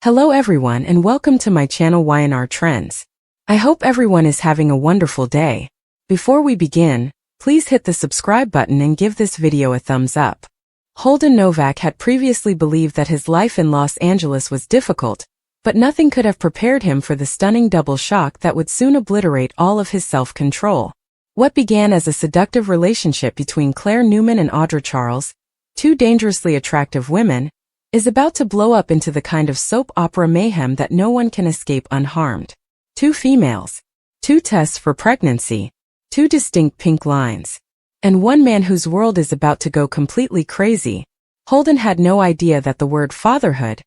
Hello everyone and welcome to my channel Y&R Trends. I hope everyone is having a wonderful day. Before we begin, please hit the subscribe button and give this video a thumbs up. Holden Novak had previously believed that his life in Los Angeles was difficult, but nothing could have prepared him for the stunning double shock that would soon obliterate all of his self-control. What began as a seductive relationship between Claire Newman and Audra Charles, two dangerously attractive women, is about to blow up into the kind of soap opera mayhem that no one can escape unharmed. Two females, two tests for pregnancy, two distinct pink lines, and one man whose world is about to go completely crazy. Holden had no idea that the word fatherhood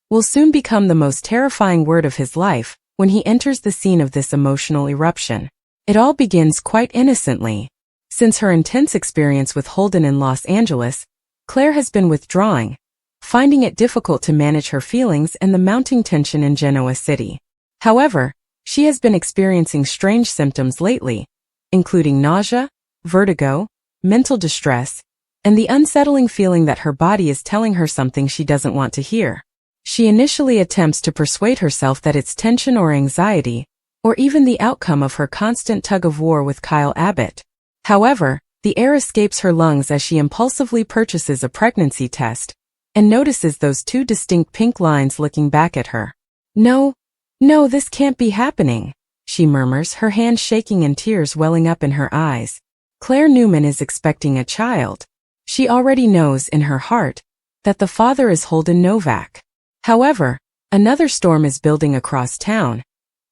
will soon become the most terrifying word of his life when he enters the scene of this emotional eruption. It all begins quite innocently. Since her intense experience with Holden in Los Angeles, Claire has been withdrawing, finding it difficult to manage her feelings and the mounting tension in Genoa City. However, she has been experiencing strange symptoms lately, including nausea, vertigo, mental distress, and the unsettling feeling that her body is telling her something she doesn't want to hear. She initially attempts to persuade herself that it's tension or anxiety, or even the outcome of her constant tug-of-war with Kyle Abbott. However, the air escapes her lungs as she impulsively purchases a pregnancy test, and notices those two distinct pink lines looking back at her. No, this can't be happening, she murmurs, her hands shaking and tears welling up in her eyes. Claire Newman is expecting a child. She already knows in her heart that the father is Holden Novak. However, another storm is building across town,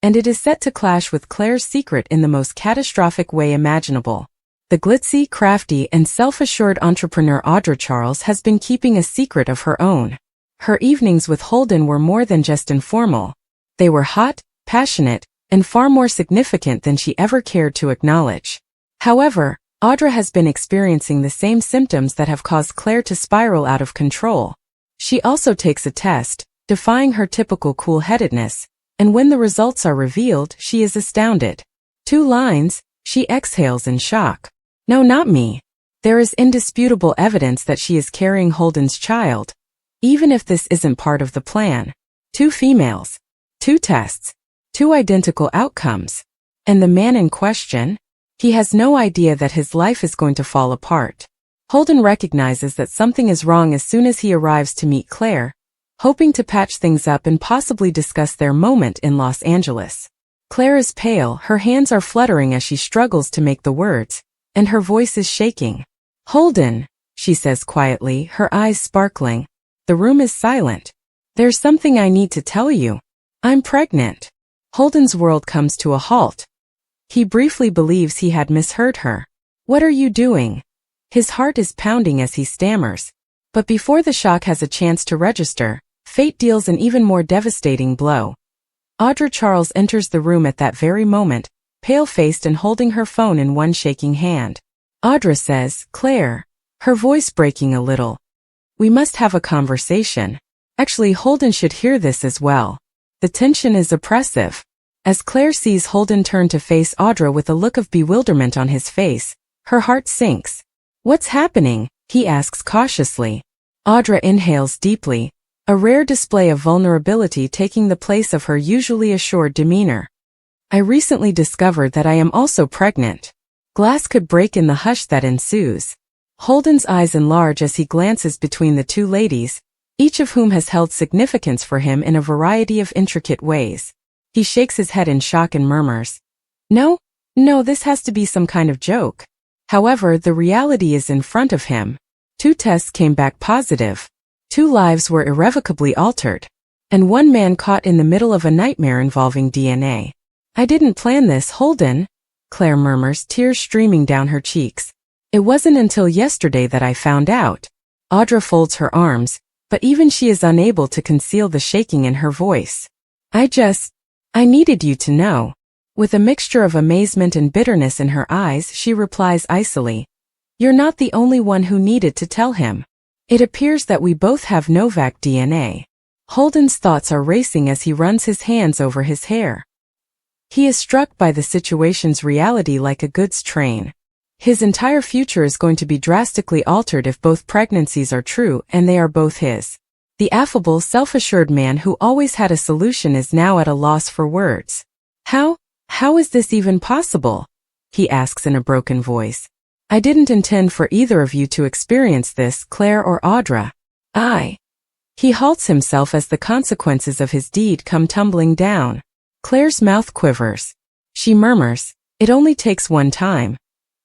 and it is set to clash with Claire's secret in the most catastrophic way imaginable. The glitzy, crafty, and self-assured entrepreneur Audra Charles has been keeping a secret of her own. Her evenings with Holden were more than just informal. They were hot, passionate, and far more significant than she ever cared to acknowledge. However, Audra has been experiencing the same symptoms that have caused Claire to spiral out of control. She also takes a test, defying her typical cool-headedness, and when the results are revealed, she is astounded. 2 lines, she exhales in shock. No, not me. There is indisputable evidence that she is carrying Holden's child, even if this isn't part of the plan. 2 females, 2 tests, 2 identical outcomes. And the man in question? He has no idea that his life is going to fall apart. Holden recognizes that something is wrong as soon as he arrives to meet Claire, hoping to patch things up and possibly discuss their moment in Los Angeles. Claire is pale, her hands are fluttering as she struggles to make the words, and her voice is shaking. Holden, she says quietly, her eyes sparkling. The room is silent. There's something I need to tell you. I'm pregnant. Holden's world comes to a halt. He briefly believes he had misheard her. What are you doing? His heart is pounding as he stammers. But before the shock has a chance to register, fate deals an even more devastating blow. Audra Charles enters the room at that very moment, pale-faced and holding her phone in one shaking hand. Audra says, Claire, her voice breaking a little. We must have a conversation. Actually, Holden should hear this as well. The tension is oppressive. As Claire sees Holden turn to face Audra with a look of bewilderment on his face, her heart sinks. What's happening? He asks cautiously. Audra inhales deeply, a rare display of vulnerability taking the place of her usually assured demeanor. I recently discovered that I am also pregnant. Glass could break in the hush that ensues. Holden's eyes enlarge as he glances between the 2 ladies, each of whom has held significance for him in a variety of intricate ways. He shakes his head in shock and murmurs, No, this has to be some kind of joke. However, the reality is in front of him. 2 tests came back positive. 2 lives were irrevocably altered. And 1 man caught in the middle of a nightmare involving DNA. I didn't plan this, Holden, Claire murmurs, tears streaming down her cheeks. It wasn't until yesterday that I found out. Audra folds her arms, but even she is unable to conceal the shaking in her voice. I needed you to know. With a mixture of amazement and bitterness in her eyes, she replies icily, You're not the only one who needed to tell him. It appears that we both have Novak DNA. Holden's thoughts are racing as he runs his hands over his hair. He is struck by the situation's reality like a goods train. His entire future is going to be drastically altered if both pregnancies are true and they are both his. The affable, self-assured man who always had a solution is now at a loss for words. How is this even possible? He asks in a broken voice. I didn't intend for either of you to experience this, Claire or Audra. He halts himself as the consequences of his deed come tumbling down. Claire's mouth quivers. She murmurs, "It only takes one time,"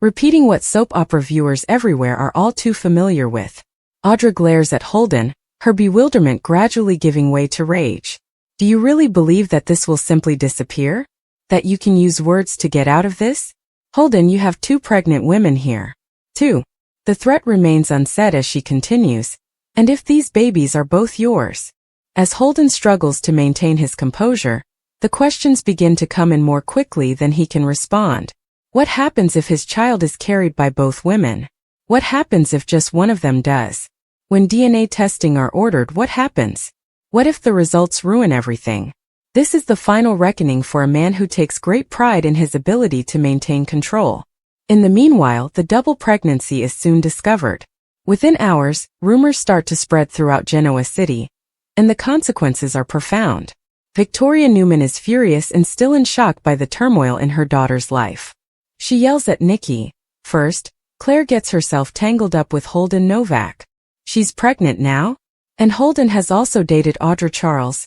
repeating what soap opera viewers everywhere are all too familiar with. Audra glares at Holden, her bewilderment gradually giving way to rage. Do you really believe that this will simply disappear? That you can use words to get out of this? Holden, you have 2 pregnant women here. 2. The threat remains unsaid as she continues. And if these babies are both yours? As Holden struggles to maintain his composure, the questions begin to come in more quickly than he can respond. What happens if his child is carried by both women? What happens if just one of them does? When DNA testing are ordered, what happens? What if the results ruin everything? This is the final reckoning for a man who takes great pride in his ability to maintain control. In the meanwhile, the double pregnancy is soon discovered. Within hours, rumors start to spread throughout Genoa City, and the consequences are profound. Victoria Newman is furious and still in shock by the turmoil in her daughter's life. She yells at Nikki. First, Claire gets herself tangled up with Holden Novak. She's pregnant now? And Holden has also dated Audra Charles.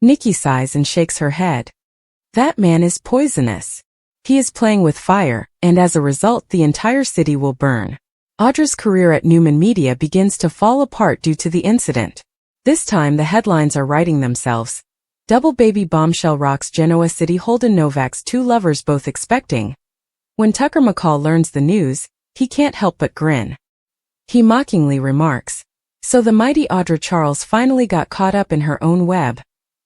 Nikki sighs and shakes her head. That man is poisonous. He is playing with fire, and as a result the entire city will burn. Audra's career at Newman Media begins to fall apart due to the incident. This time the headlines are writing themselves. Double baby bombshell rocks Genoa City. Holden Novak's 2 lovers both expecting. When Tucker McCall learns the news, he can't help but grin. He mockingly remarks, "So the mighty Audra Charles finally got caught up in her own web."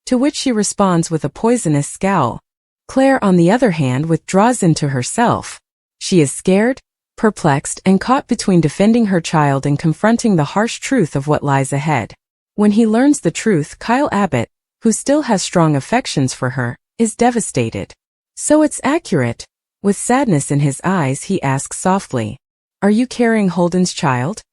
To which she responds with a poisonous scowl. Claire, on the other hand, withdraws into herself. She is scared, perplexed, and caught between defending her child and confronting the harsh truth of what lies ahead. When he learns the truth, Kyle Abbott, who still has strong affections for her, is devastated. "So it's accurate." With sadness in his eyes, he asks softly, "Are you carrying Holden's child?"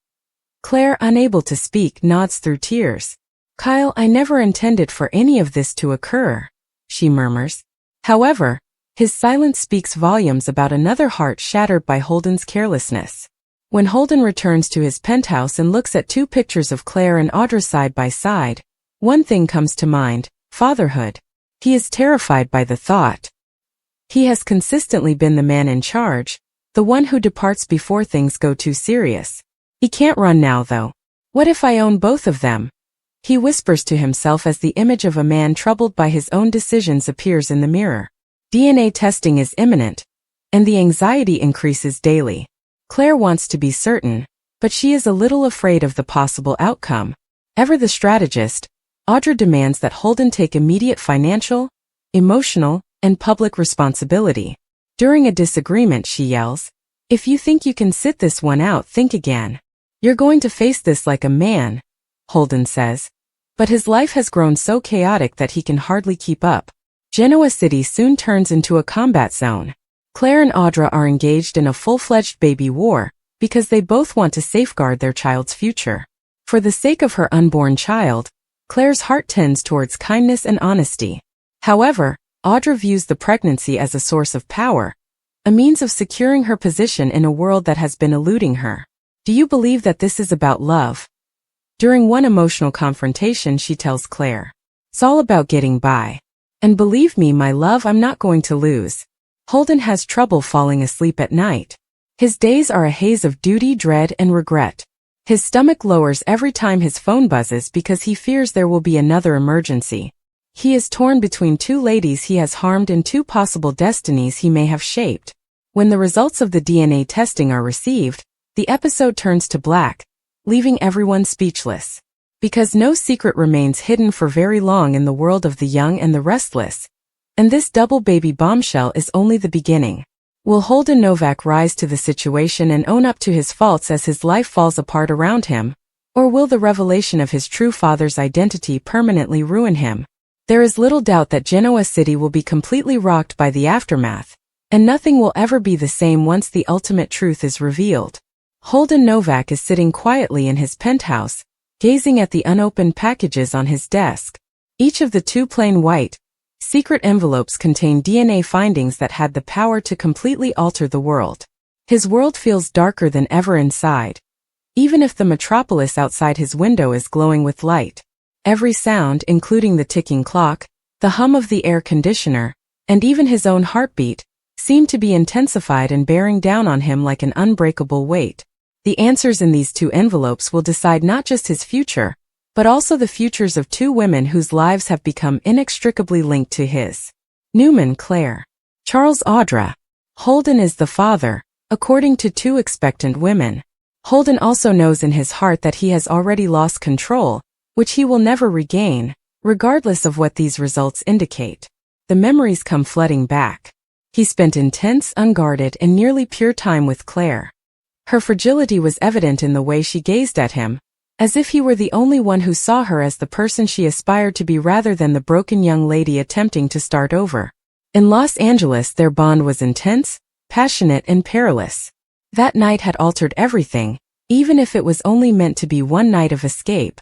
Claire, unable to speak, nods through tears. "Kyle, I never intended for any of this to occur," she murmurs. However, his silence speaks volumes about another heart shattered by Holden's carelessness. When Holden returns to his penthouse and looks at 2 pictures of Claire and Audra side by side, one thing comes to mind: fatherhood. He is terrified by the thought. He has consistently been the man in charge, the one who departs before things go too serious. He can't run now, though. What if I own both of them? He whispers to himself as the image of a man troubled by his own decisions appears in the mirror. DNA testing is imminent, and the anxiety increases daily. Claire wants to be certain, but she is a little afraid of the possible outcome. Ever the strategist, Audra demands that Holden take immediate financial, emotional, and public responsibility. During a disagreement, she yells, "If you think you can sit this one out, think again. You're going to face this like a man," Holden says. But his life has grown so chaotic that he can hardly keep up. Genoa City soon turns into a combat zone. Claire and Audra are engaged in a full-fledged baby war, because they both want to safeguard their child's future. For the sake of her unborn child, Claire's heart tends towards kindness and honesty. However, Audra views the pregnancy as a source of power, a means of securing her position in a world that has been eluding her. "Do you believe that this is about love?" During one emotional confrontation, she tells Claire, "It's all about getting by. And believe me, my love, I'm not going to lose." Holden has trouble falling asleep at night. His days are a haze of duty, dread, and regret. His stomach lowers every time his phone buzzes because he fears there will be another emergency. He is torn between 2 ladies he has harmed and 2 possible destinies he may have shaped. When the results of the DNA testing are received, the episode turns to black, leaving everyone speechless. Because no secret remains hidden for very long in the world of the young and the restless. And this double baby bombshell is only the beginning. Will Holden Novak rise to the situation and own up to his faults as his life falls apart around him? Or will the revelation of his true father's identity permanently ruin him? There is little doubt that Genoa City will be completely rocked by the aftermath, and nothing will ever be the same once the ultimate truth is revealed. Holden Novak is sitting quietly in his penthouse, gazing at the unopened packages on his desk. Each of the two plain white, secret envelopes contained DNA findings that had the power to completely alter the world. His world feels darker than ever inside, even if the metropolis outside his window is glowing with light. Every sound, including the ticking clock, the hum of the air conditioner, and even his own heartbeat, seemed to be intensified and bearing down on him like an unbreakable weight. The answers in these two envelopes will decide not just his future, but also the futures of two women whose lives have become inextricably linked to his. Newman, Claire. Charles, Audra. Holden is the father, according to two expectant women. Holden also knows in his heart that he has already lost control, which he will never regain, regardless of what these results indicate. The memories come flooding back. He spent intense, unguarded, and nearly pure time with Claire. Her fragility was evident in the way she gazed at him, as if he were the only one who saw her as the person she aspired to be rather than the broken young lady attempting to start over. In Los Angeles, their bond was intense, passionate, and perilous. That night had altered everything, even if it was only meant to be one night of escape.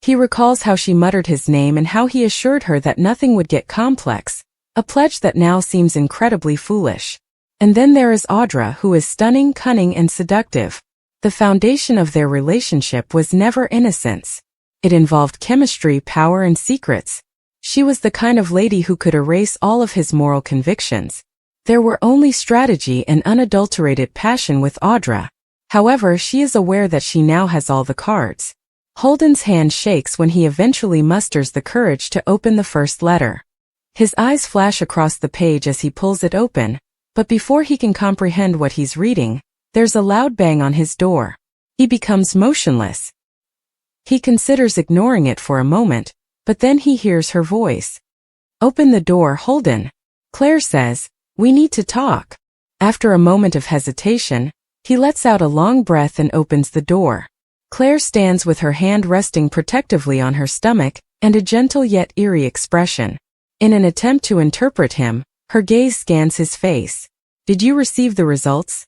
He recalls how she muttered his name and how he assured her that nothing would get complex, a pledge that now seems incredibly foolish. And then there is Audra, who is stunning, cunning, and seductive. The foundation of their relationship was never innocence. It involved chemistry, power, and secrets. She was the kind of lady who could erase all of his moral convictions. There were only strategy and unadulterated passion with Audra. However, she is aware that she now has all the cards. Holden's hand shakes when he eventually musters the courage to open the first letter. His eyes flash across the page as he pulls it open, but before he can comprehend what he's reading, there's a loud bang on his door. He becomes motionless. He considers ignoring it for a moment, but then he hears her voice. "Open the door, Holden." Claire says, "We need to talk." After a moment of hesitation, he lets out a long breath and opens the door. Claire stands with her hand resting protectively on her stomach and a gentle yet eerie expression. In an attempt to interpret him, her gaze scans his face. "Did you receive the results?"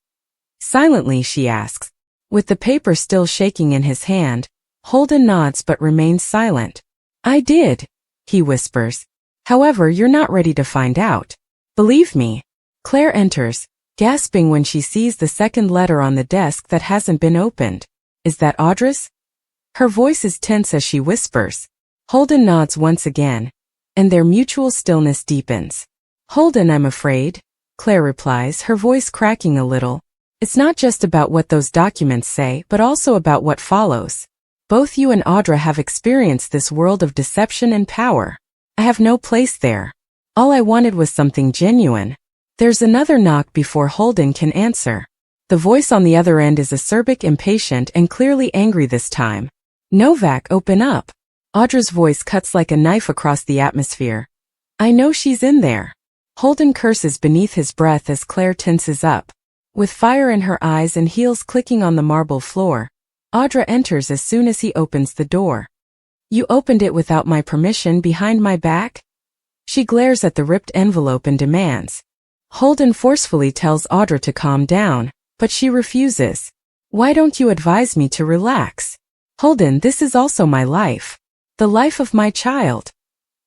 Silently, she asks. With the paper still shaking in his hand, Holden nods but remains silent. "I did," he whispers. "However, you're not ready to find out. Believe me." Claire enters, gasping when she sees the second letter on the desk that hasn't been opened. "Is that Audra's?" Her voice is tense as she whispers. Holden nods once again, and their mutual stillness deepens. "Holden, I'm afraid," Claire replies, her voice cracking a little. "It's not just about what those documents say, but also about what follows. Both you and Audra have experienced this world of deception and power. I have no place there. All I wanted was something genuine." There's another knock before Holden can answer. The voice on the other end is acerbic, impatient, and clearly angry this time. "Novak, open up." Audra's voice cuts like a knife across the atmosphere. "I know she's in there." Holden curses beneath his breath as Claire tenses up. With fire in her eyes and heels clicking on the marble floor, Audra enters as soon as he opens the door. "You opened it without my permission behind my back?" She glares at the ripped envelope and demands. Holden forcefully tells Audra to calm down, but she refuses. "Why don't you advise me to relax? Holden, this is also my life. The life of my child."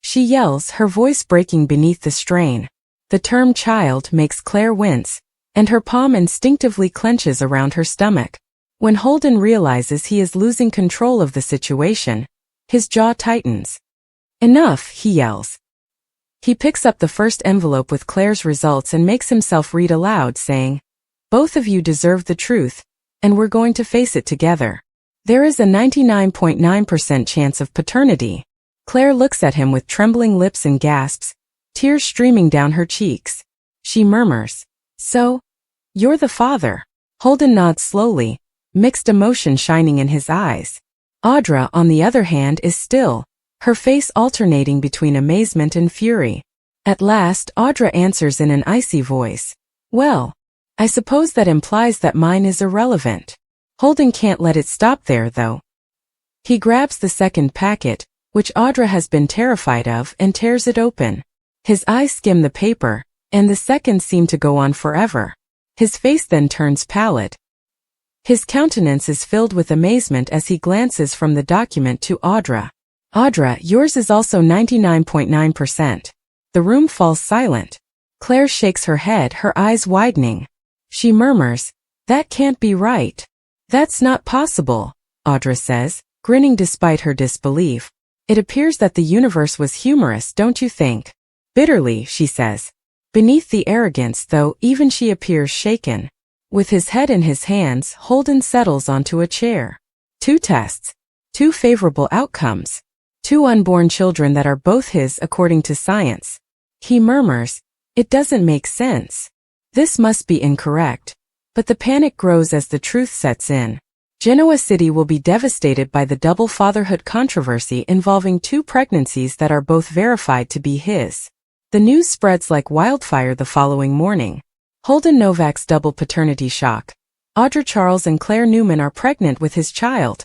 She yells, her voice breaking beneath the strain. The term child makes Claire wince, and her palm instinctively clenches around her stomach. When Holden realizes he is losing control of the situation, his jaw tightens. "Enough," he yells. He picks up the first envelope with Claire's results and makes himself read aloud, saying, "Both of you deserve the truth, and we're going to face it together. There is a 99.9% chance of paternity." Claire looks at him with trembling lips and gasps, tears streaming down her cheeks. She murmurs, "So, you're the father?" Holden nods slowly, mixed emotion shining in his eyes. Audra, on the other hand, is still, her face alternating between amazement and fury. At last, Audra answers in an icy voice, "Well, I suppose that implies that mine is irrelevant." Holden can't let it stop there, though. He grabs the second packet, which Audra has been terrified of, and tears it open. His eyes skim the paper, and the seconds seem to go on forever. His face then turns pallid. His countenance is filled with amazement as he glances from the document to Audra. Audra, yours is also 99.9%. The room falls silent. Claire shakes her head, her eyes widening. She murmurs, "That can't be right." "That's not possible," Audra says, grinning despite her disbelief. "It appears that the universe was humorous, don't you think?" Bitterly, she says. Beneath the arrogance, though, even she appears shaken. With his head in his hands, Holden settles onto a chair. 2 tests. 2 favorable outcomes. 2 unborn children that are both his according to science. He murmurs, "It doesn't make sense. This must be incorrect." But the panic grows as the truth sets in. Genoa City will be devastated by the double fatherhood controversy involving 2 pregnancies that are both verified to be his. The news spreads like wildfire the following morning. Holden Novak's double paternity shock. Audra Charles and Claire Newman are pregnant with his child.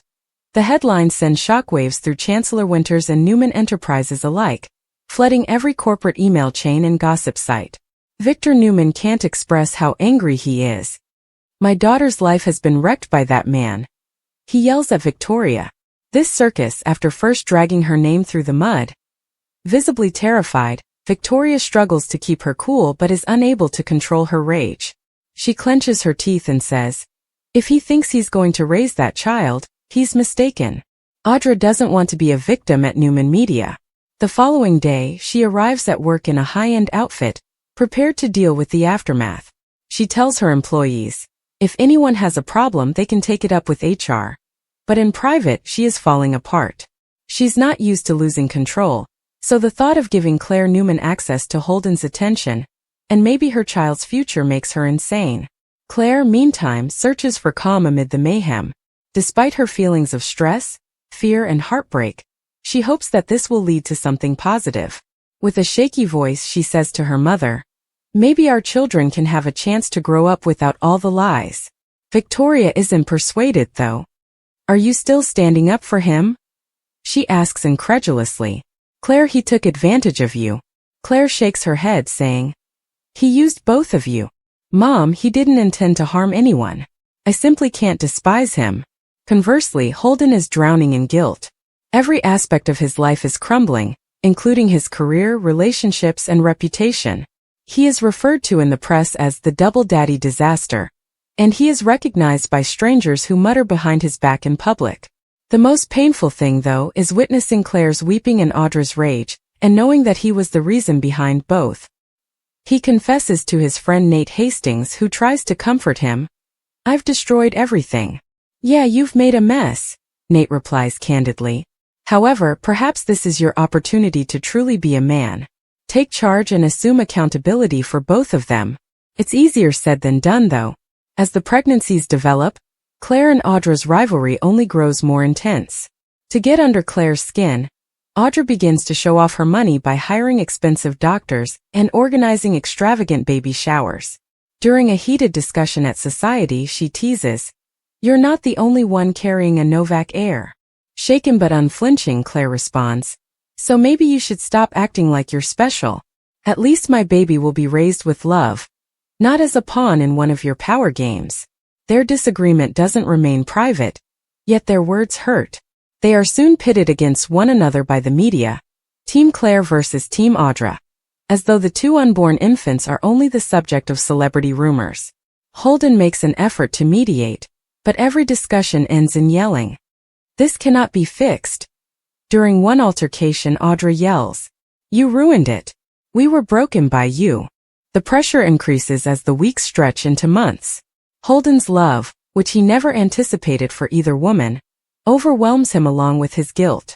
The headlines send shockwaves through Chancellor Winters and Newman Enterprises alike, flooding every corporate email chain and gossip site. Victor Newman can't express how angry he is. "My daughter's life has been wrecked by that man," he yells at Victoria. This circus, after first dragging her name through the mud. Visibly terrified, Victoria struggles to keep her cool but is unable to control her rage. She clenches her teeth and says, "If he thinks he's going to raise that child, he's mistaken." Audra doesn't want to be a victim at Newman Media. The following day, she arrives at work in a high-end outfit, prepared to deal with the aftermath. She tells her employees, if anyone has a problem they can take it up with HR. But in private, she is falling apart. She's not used to losing control. So the thought of giving Claire Newman access to Holden's attention, and maybe her child's future, makes her insane. Claire, meantime, searches for calm amid the mayhem. Despite her feelings of stress, fear, and heartbreak, she hopes that this will lead to something positive. With a shaky voice, she says to her mother, "Maybe our children can have a chance to grow up without all the lies." Victoria isn't persuaded, though. "Are you still standing up for him?" she asks incredulously. "Claire, he took advantage of you." Claire shakes her head, saying, "He used both of you. Mom, he didn't intend to harm anyone. I simply can't despise him." Conversely, Holden is drowning in guilt. Every aspect of his life is crumbling, including his career, relationships, and reputation. He is referred to in the press as the double daddy disaster, and he is recognized by strangers who mutter behind his back in public. The most painful thing, though, is witnessing Claire's weeping and Audra's rage, and knowing that he was the reason behind both. He confesses to his friend Nate Hastings, who tries to comfort him. "I've destroyed everything." "Yeah, you've made a mess," Nate replies candidly. "However, perhaps this is your opportunity to truly be a man. Take charge and assume accountability for both of them." It's easier said than done, though. As the pregnancies develop, Claire and Audra's rivalry only grows more intense. To get under Claire's skin, Audra begins to show off her money by hiring expensive doctors and organizing extravagant baby showers. During a heated discussion at society, she teases, "You're not the only one carrying a Novak heir." Shaken but unflinching, Claire responds, "So maybe you should stop acting like you're special. At least my baby will be raised with love, not as a pawn in one of your power games." Their disagreement doesn't remain private, yet their words hurt. They are soon pitted against one another by the media, Team Claire versus Team Audra, as though the 2 unborn infants are only the subject of celebrity rumors. Holden makes an effort to mediate, but every discussion ends in yelling. "This cannot be fixed." During one altercation, Audra yells, "You ruined it. We were broken by you." The pressure increases as the weeks stretch into months. Holden's love, which he never anticipated for either woman, overwhelms him along with his guilt.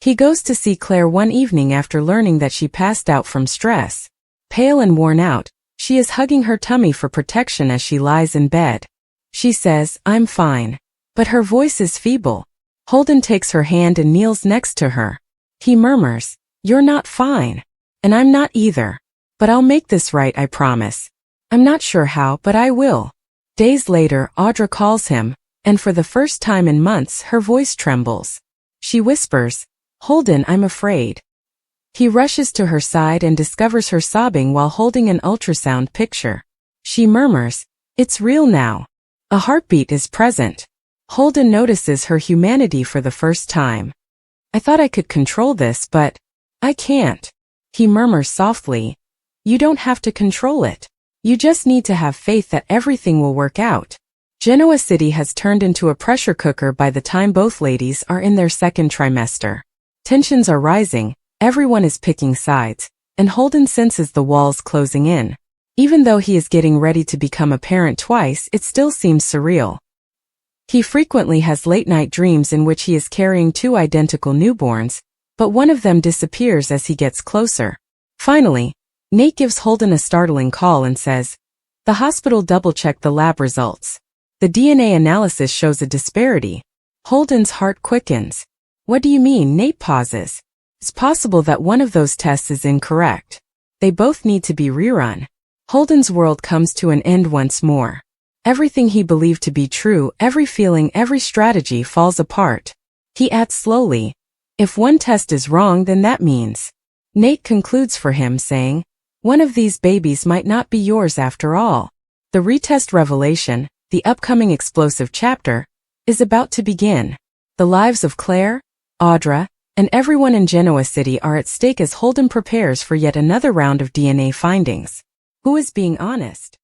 He goes to see Claire one evening after learning that she passed out from stress. Pale and worn out, she is hugging her tummy for protection as she lies in bed. She says, "I'm fine," but her voice is feeble. Holden takes her hand and kneels next to her. He murmurs, "You're not fine. And I'm not either. But I'll make this right, I promise. I'm not sure how, but I will." Days later, Audra calls him, and for the first time in months, her voice trembles. She whispers, "Holden, I'm afraid." He rushes to her side and discovers her sobbing while holding an ultrasound picture. She murmurs, "It's real now." A heartbeat is present. Holden notices her humanity for the first time. I thought I could control this, but I can't. He murmurs softly. You don't have to control it. You just need to have faith that everything will work out. Genoa City has turned into a pressure cooker by the time both ladies are in their second trimester. Tensions are rising, everyone is picking sides, and Holden senses the walls closing in. Even though he is getting ready to become a parent twice, it still seems surreal. He frequently has late-night dreams in which he is carrying two identical newborns, but one of them disappears as he gets closer. Finally, Nate gives Holden a startling call and says, the hospital double-checked the lab results. The DNA analysis shows a disparity. Holden's heart quickens. What do you mean? Nate pauses. It's possible that one of those tests is incorrect. They both need to be rerun. Holden's world comes to an end once more. Everything he believed to be true, every feeling, every strategy falls apart. He adds slowly, if one test is wrong, then that means. Nate concludes for him, saying, one of these babies might not be yours after all. The retest revelation, the upcoming explosive chapter, is about to begin. The lives of Claire, Audra, and everyone in Genoa City are at stake as Holden prepares for yet another round of DNA findings. Who is being honest?